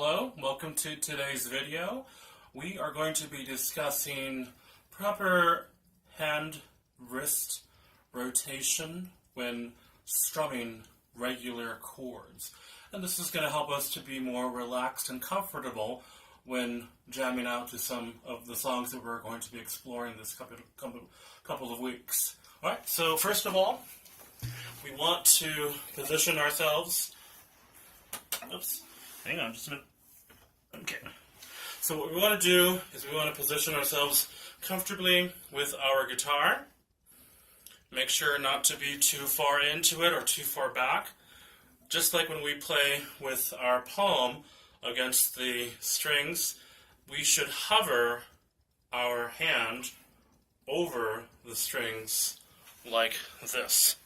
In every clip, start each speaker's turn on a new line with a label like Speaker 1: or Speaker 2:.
Speaker 1: Hello, welcome to today's video. We are going to be discussing proper hand-wrist rotation when strumming regular chords. And this is going to help us to be more relaxed and comfortable when jamming out to some of the songs that we're going to be exploring this couple of weeks. Alright, so first of all, we want to position ourselves. Oops. Hang on just a minute. Okay. So what we want to do is we want to position ourselves comfortably with our guitar. Make sure not to be too far into it or too far back. Just like when we play with our palm against the strings, we should hover our hand over the strings like this.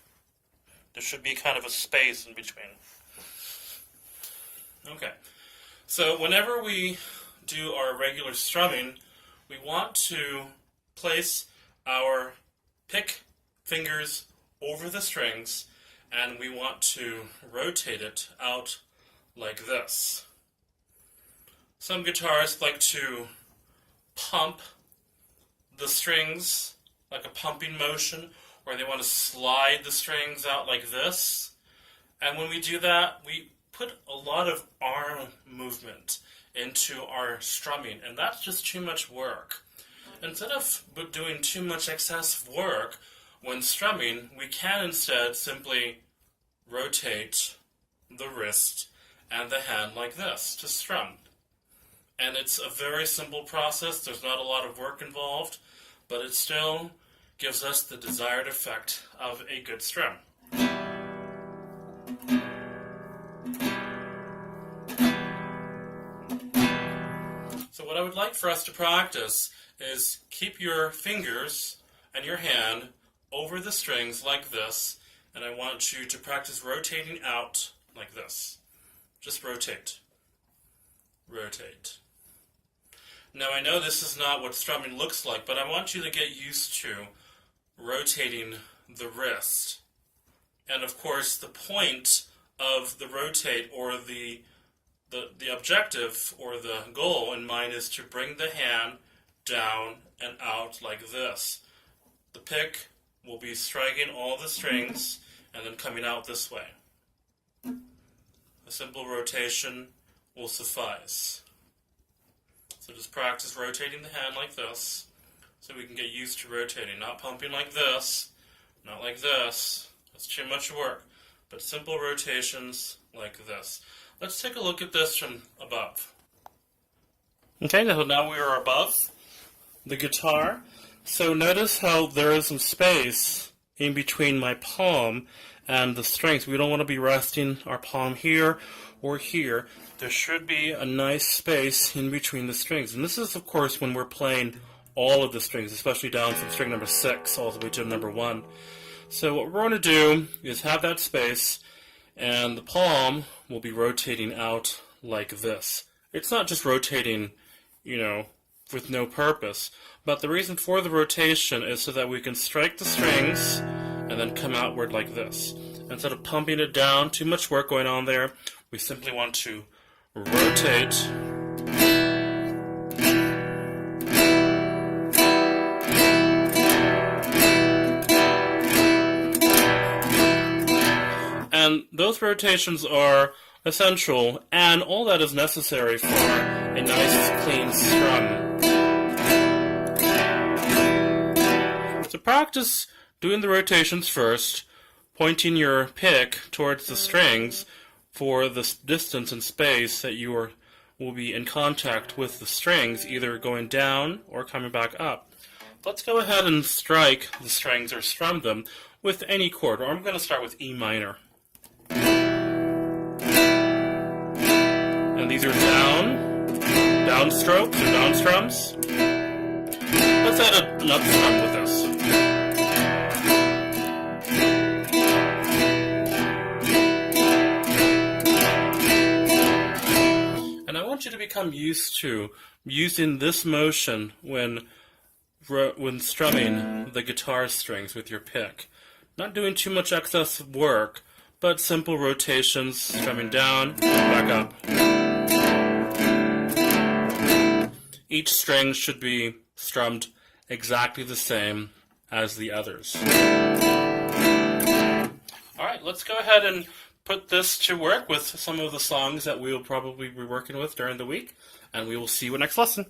Speaker 1: There should be kind of a space in between. Okay, so whenever we do our regular strumming, we want to place our pick fingers over the strings, and we want to rotate it out like this. Some guitarists like to pump the strings like a pumping motion, where they want to slide the strings out like this. And when we do that, we put a lot of arm movement into our strumming, and that's just too much work. Instead of doing too much excessive work when strumming, we can instead simply rotate the wrist and the hand like this to strum. And it's a very simple process. There's not a lot of work involved, but it still gives us the desired effect of a good strum. So what I would like for us to practice is keep your fingers and your hand over the strings like this, and I want you to practice rotating out like this. Just rotate. Rotate. Now I know this is not what strumming looks like, but I want you to get used to rotating the wrist. And of course the point of the rotate, or the objective or the goal in mind, is to bring the hand down and out like this. The pick will be striking all the strings and then coming out this way. A simple rotation will suffice. So just practice rotating the hand like this so we can get used to rotating. Not pumping like this, not like this. That's too much work. But simple rotations like this. Let's take a look at this from above. Okay, now we are above the guitar. So notice how there is some space in between my palm and the strings. We don't want to be resting our palm here or here. There should be a nice space in between the strings. And this is, of course, when we're playing all of the strings, especially down from string number 6 all the way to number 1. So what we're going to do is have that space, and the palm will be rotating out like this. It's not just rotating, with no purpose, but the reason for the rotation is so that we can strike the strings and then come outward like this. Instead of pumping it down, too much work going on there, we simply want to rotate. And those rotations are essential, and all that is necessary for a nice, clean strum. So practice doing the rotations first, pointing your pick towards the strings for the distance and space that you will be in contact with the strings, either going down or coming back up. Let's go ahead and strike the strings or strum them with any chord. Or I'm going to start with E minor. And these are down strokes or down strums. Let's add an up strum with this. And I want you to become used to using this motion when strumming the guitar strings with your pick. Not doing too much excessive work, but simple rotations, strumming down, back up. each string should be strummed exactly the same as the others. Alright, let's go ahead and put this to work with some of the songs that we'll probably be working with during the week, and we will see you next lesson.